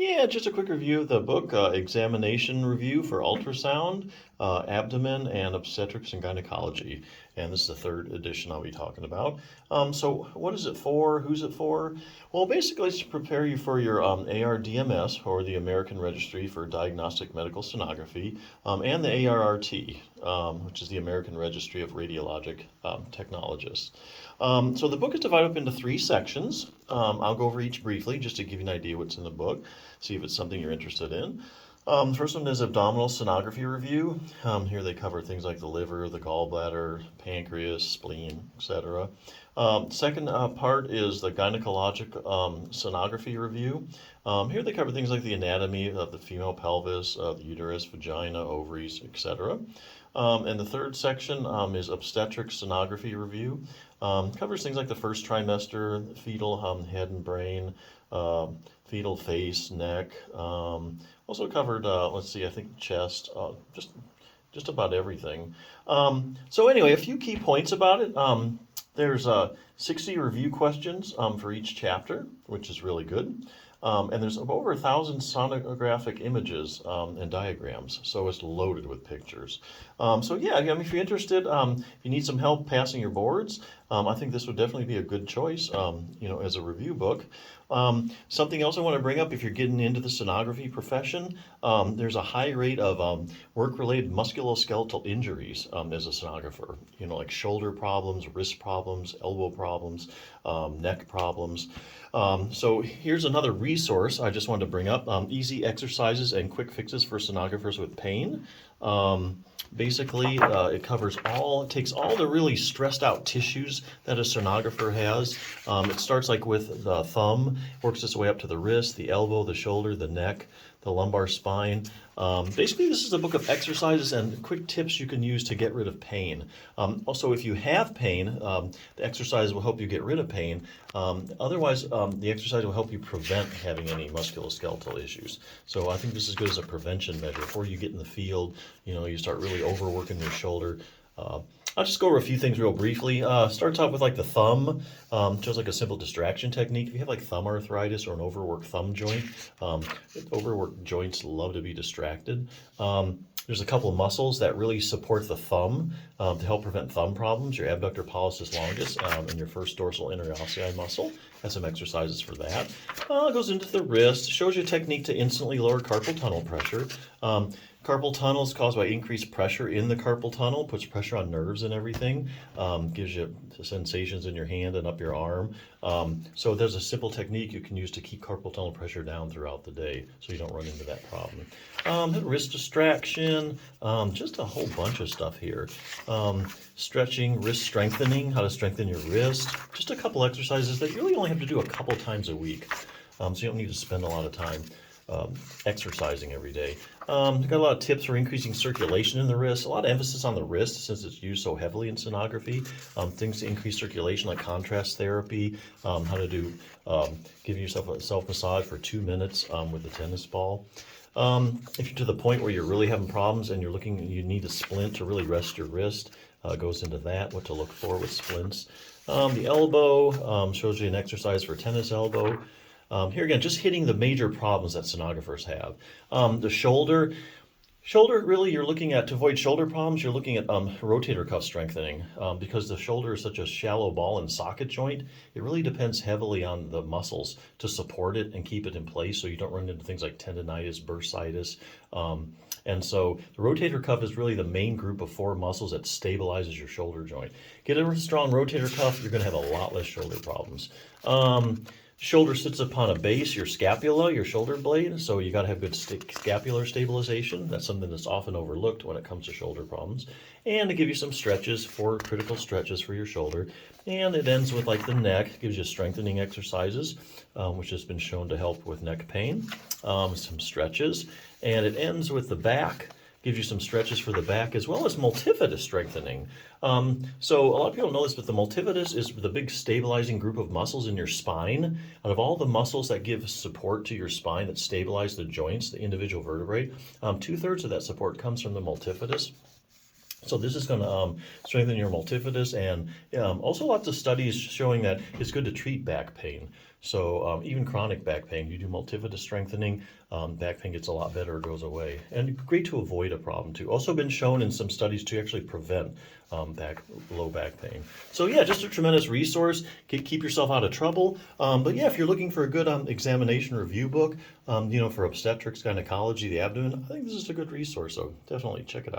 Yeah, just a quick review of the book, Examination Review for Ultrasound, Abdomen, and Obstetrics and Gynecology. And this is the third edition I'll be talking about. So what is it for? Who's it for? Well, basically it's to prepare you for your ARDMS, or the American Registry for Diagnostic Medical Sonography, and the ARRT, which is the American Registry of Radiologic Technologists. So the book is divided up into three sections. I'll go over each briefly just to give you an idea what's in the book, see if it's something you're interested in. The first one is abdominal sonography review. Here they cover things like the liver, the gallbladder, pancreas, spleen, etc. Second part is the gynecologic sonography review. Here they cover things like the anatomy of the female pelvis, the uterus, vagina, ovaries, etc. And the third section is obstetric sonography review. Covers things like the first trimester, fetal head and brain, fetal face, neck. Also covered, let's see, I think chest, just about everything. So anyway, a few key points about it. There's 60 review questions for each chapter, which is really good. And there's over 1,000 sonographic images and diagrams, so it's loaded with pictures. So yeah, I mean, if you're interested, if you need some help passing your boards, I think this would definitely be a good choice, as a review book. Something else I want to bring up, if you're getting into the sonography profession, there's a high rate of work-related musculoskeletal injuries as a sonographer. Like shoulder problems, wrist problems, elbow problems, neck problems. So here's another resource I just wanted to bring up, easy exercises and quick fixes for sonographers with pain. Basically, it takes all the really stressed out tissues that a sonographer has. It starts like with the thumb, works its way up to the wrist, the elbow, the shoulder, the neck, the lumbar spine. Basically, this is a book of exercises and quick tips you can use to get rid of pain. Also, if you have pain, the exercise will help you get rid of pain. Otherwise, the exercise will help you prevent having any musculoskeletal issues. So I think this is good as a prevention measure. Before you get in the field, you start really overworking your shoulder. I'll just go over a few things real briefly. Starts off with like the thumb, just like a simple distraction technique. If you have like thumb arthritis or an overworked thumb joint, overworked joints love to be distracted. There's a couple of muscles that really support the thumb to help prevent thumb problems. Your abductor pollicis longus and your first dorsal interossei muscle. Has some exercises for that. It goes into the wrist, shows you a technique to instantly lower carpal tunnel pressure. Carpal tunnel is caused by increased pressure in the carpal tunnel, puts pressure on nerves and everything, gives you sensations in your hand and up your arm. So there's a simple technique you can use to keep carpal tunnel pressure down throughout the day so you don't run into that problem. Wrist distraction, just a whole bunch of stuff here. Stretching, wrist strengthening, how to strengthen your wrist. Just a couple exercises that you really only have to do a couple times a week. So you don't need to spend a lot of time exercising every day. Got a lot of tips for increasing circulation in the wrist. A lot of emphasis on the wrist since it's used so heavily in sonography. Things to increase circulation like contrast therapy, how to do giving yourself a self-massage for 2 minutes with a tennis ball. If you're to the point where you're really having problems and you need a splint to really rest your wrist, goes into that, what to look for with splints. The elbow shows you an exercise for tennis elbow. Here again, just hitting the major problems that sonographers have. The shoulder, really you're looking at, to avoid shoulder problems, you're looking at rotator cuff strengthening. Because the shoulder is such a shallow ball and socket joint, it really depends heavily on the muscles to support it and keep it in place so you don't run into things like tendonitis, bursitis. And so the rotator cuff is really the main group of 4 muscles that stabilizes your shoulder joint. Get a strong rotator cuff, you're going to have a lot less shoulder problems. Shoulder sits upon a base, your scapula, your shoulder blade, so you got to have good scapular stabilization. That's something that's often overlooked when it comes to shoulder problems. And to give you some stretches, 4 critical stretches for your shoulder. And it ends with like the neck, gives you strengthening exercises, which has been shown to help with neck pain, some stretches. And it ends with the back, gives you some stretches for the back, as well as multifidus strengthening. So a lot of people know this, but the multifidus is the big stabilizing group of muscles in your spine. Out of all the muscles that give support to your spine, that stabilize the joints, the individual vertebrae, 2/3 of that support comes from the multifidus. So this is going to strengthen your multifidus, and also lots of studies showing that it's good to treat back pain. So even chronic back pain, you do multifidus strengthening, back pain gets a lot better, goes away. And great to avoid a problem too. Also been shown in some studies to actually prevent low back pain. So yeah, just a tremendous resource. Keep yourself out of trouble. But yeah, if you're looking for a good examination review book, for obstetrics, gynecology, the abdomen, I think this is a good resource. So definitely check it out.